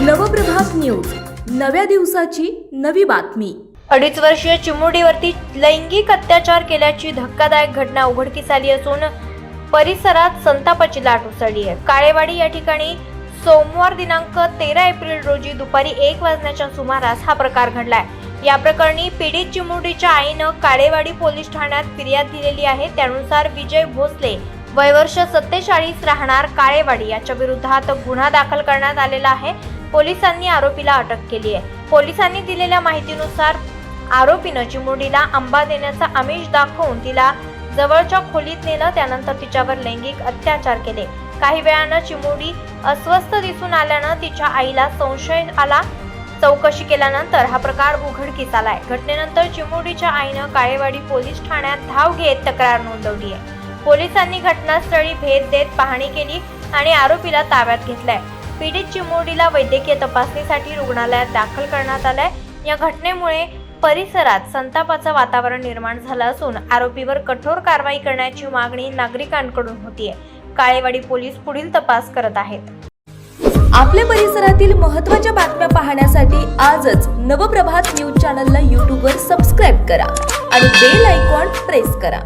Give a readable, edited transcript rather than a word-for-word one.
Nav Prabhat news, नव्या दिवसाची नवी बातमी। 2.5 वर्षीय चिमुरडीवरती लैंगिक अत्याचार केल्याची धक्कादायक घटना उघडकीस आली असून परिसरात संतापाची लाट उसळली आहे। काळेवाडी या ठिकाणी सोमवार दिनांक 13 एप्रिल रोजी दुपारी 1 वाजण्याच्या सुमारास हा प्रकार घडलाय। या प्रकरणी पीडित चिमुरडीच्या आईनं काळेवाडी पोलीस ठाण्यात फिर्याद दिलेली आहे। त्यानुसार विजय भोसले वय वर्ष 47 राहणार काळेवाडी याच्या विरोधात गुन्हा दाखल करण्यात आलेला आहे। पोलिसांनी आरोपीला अटक केली आहे। पोलिसांनी दिलेल्या माहितीनुसार आरोपीनं चिमुरडीला आंबा देण्याचा आमिष दाखवून तिला जवळच्या खोलीत नेलं। त्यानंतर तिच्यावर लैंगिक अत्याचार केले। काही वेळानं चिमुरडी अस्वस्थ दिसून आल्यानं तिच्या आईला संशय आला। चौकशी केल्यानंतर हा प्रकार उघडकीस आलाय। घटनेनंतर चिमुरडीच्या आईनं काळेवाडी पोलीस ठाण्यात धाव घेत तक्रार नोंदवली आहे। पोलिसांनी घटनास्थळी भेट देत पाहणी केली आणि आरोपीला ताब्यात घेतलाय। पीडित चिमुरडीला वैद्यकीय तपासणीसाठी रुग्णालयात दाखल करण्यात आलंय। या घटनेमुळे परिसरात संतापाचं वातावरण निर्माण झालं असून आरोपीवर कठोर कारवाई करण्याची मागणी नागरिकांकडून होतीये। काळेवाडी पोलीस पुढील तपास करत आहेत। आपल्या परिसरातील महत्त्वाच्या बातम्या पाहण्यासाठी आजच नवप्रभात न्यूज चॅनलला YouTube वर सबस्क्राइब करा आणि बेल आयकॉन प्रेस करा।